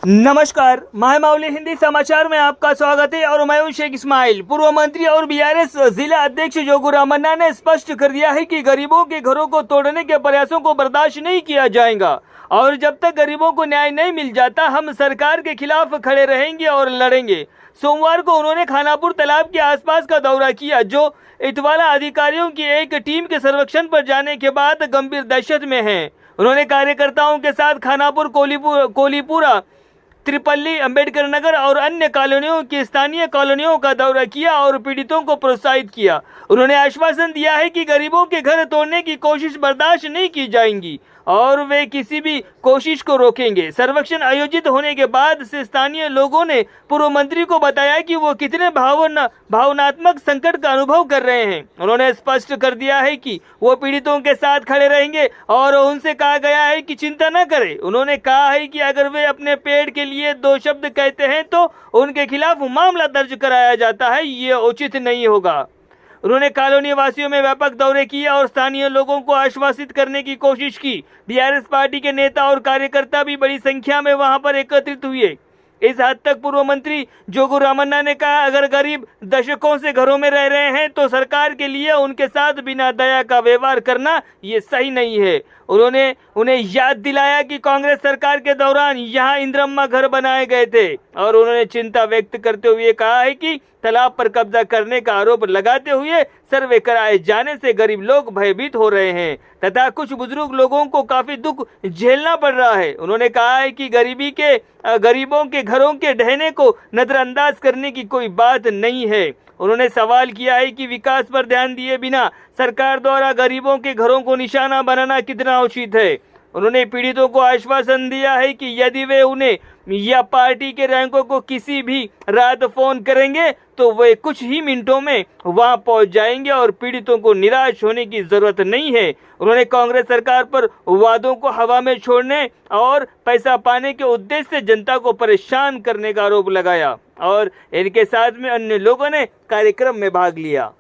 नमस्कार, माहौली हिंदी समाचार में आपका स्वागत है और मैं हूं शेख इस्माइल। पूर्व मंत्री और बीआरएस जिला अध्यक्ष जोगू रामन्ना ने स्पष्ट कर दिया है कि गरीबों के घरों को तोड़ने के प्रयासों को बर्दाश्त नहीं किया जाएगा और जब तक गरीबों को न्याय नहीं मिल जाता हम सरकार के खिलाफ खड़े रहेंगे और लड़ेंगे। सोमवार को उन्होंने खानापुर तालाब के आसपास का दौरा किया, जो इटवाला अधिकारियों की एक टीम के सर्वेक्षण पर जाने के बाद गंभीर दहशत में है। उन्होंने कार्यकर्ताओं के साथ खानापुर, कोलीपुरा, त्रिपल्ली, अंबेडकर नगर और अन्य कॉलोनियों की स्थानीय कॉलोनियों का दौरा किया और पीड़ितों को प्रोत्साहित किया। उन्होंने आश्वासन दिया है कि गरीबों के घर तोड़ने की कोशिश बर्दाश्त नहीं की जाएगी और वे किसी भी कोशिश को रोकेंगे। सर्वेक्षण आयोजित होने के बाद से स्थानीय लोगों ने पूर्व मंत्री को बताया कि वो कितने भावनात्मक संकट का अनुभव कर रहे हैं। उन्होंने स्पष्ट कर दिया है कि वो पीड़ितों के साथ खड़े रहेंगे और उनसे कहा गया है कि चिंता न करें। उन्होंने कहा है कि अगर वे अपने पेड़ के लिए दो शब्द कहते हैं तो उनके खिलाफ मामला दर्ज कराया जाता है, ये उचित नहीं होगा। उन्होंने कॉलोनी वासियों में व्यापक दौरे किए और स्थानीय लोगों को आश्वासित करने की कोशिश की। बीआरएस पार्टी के नेता और कार्यकर्ता भी बड़ी संख्या में वहां पर एकत्रित हुए। इस हद तक पूर्व मंत्री जोगू रामन्ना ने कहा, अगर गरीब दशकों से घरों में रह रहे हैं तो सरकार के लिए उनके साथ बिना दया का व्यवहार करना ये सही नहीं है। उन्होंने उन्हें याद दिलाया कि कांग्रेस सरकार के दौरान यहाँ इंदिरम्मा घर बनाए गए थे और उन्होंने चिंता व्यक्त करते हुए कहा है कि तालाब पर कब्जा करने का आरोप लगाते हुए सर्वे कराए जाने से गरीब लोग भयभीत हो रहे हैं तथा कुछ बुजुर्ग लोगों को काफी दुख झेलना पड़ रहा है। उन्होंने कहा है कि गरीबों के घरों के ढहने को नजरअंदाज करने की कोई बात नहीं है। उन्होंने सवाल किया है कि विकास पर ध्यान दिए बिना सरकार द्वारा गरीबों के घरों को निशाना बनाना कितना उचित है। उन्होंने पीड़ितों को आश्वासन दिया है कि यदि वे उन्हें या पार्टी के रैंकों को किसी भी रात फोन करेंगे तो वे कुछ ही मिनटों में वहां पहुंच जाएंगे और पीड़ितों को निराश होने की जरूरत नहीं है। उन्होंने कांग्रेस सरकार पर वादों को हवा में छोड़ने और पैसा पाने के उद्देश्य से जनता को परेशान करने का आरोप लगाया और इनके साथ में अन्य लोगों ने कार्यक्रम में भाग लिया।